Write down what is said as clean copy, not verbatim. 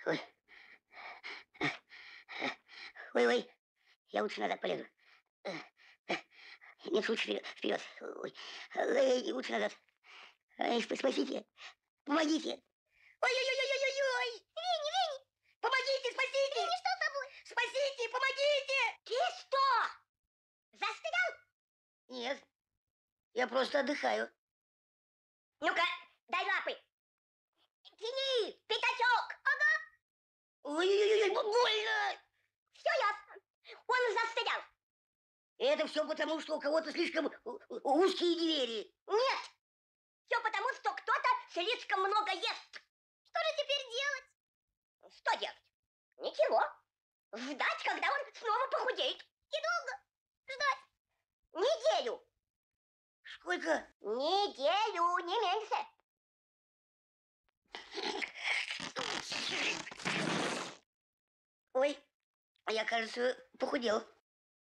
Ой. Ой, я лучше назад полезу. Нет, лучше вперед. Ой. Лучше назад. Спасите. Помогите. Ой-ой-ой-ой-ой-ой. Винни! Помогите, спасите. Винни, что с тобой? Спасите, помогите. Ты что? Застрял? Нет, я просто отдыхаю. Ну-ка, дай лапы. Тяни, пятачок. Ага. Ой-ой-ой, больно. Все ясно. Он застрял. Это все потому, что у кого-то слишком узкие двери. Нет. Все потому, что кто-то слишком много ест. Что же теперь делать? Что делать? Ничего. Ждать, когда он снова похудеет. И долго ждать? Неделю. Сколько? Неделю, не меньше. Ой, я, кажется, похудел.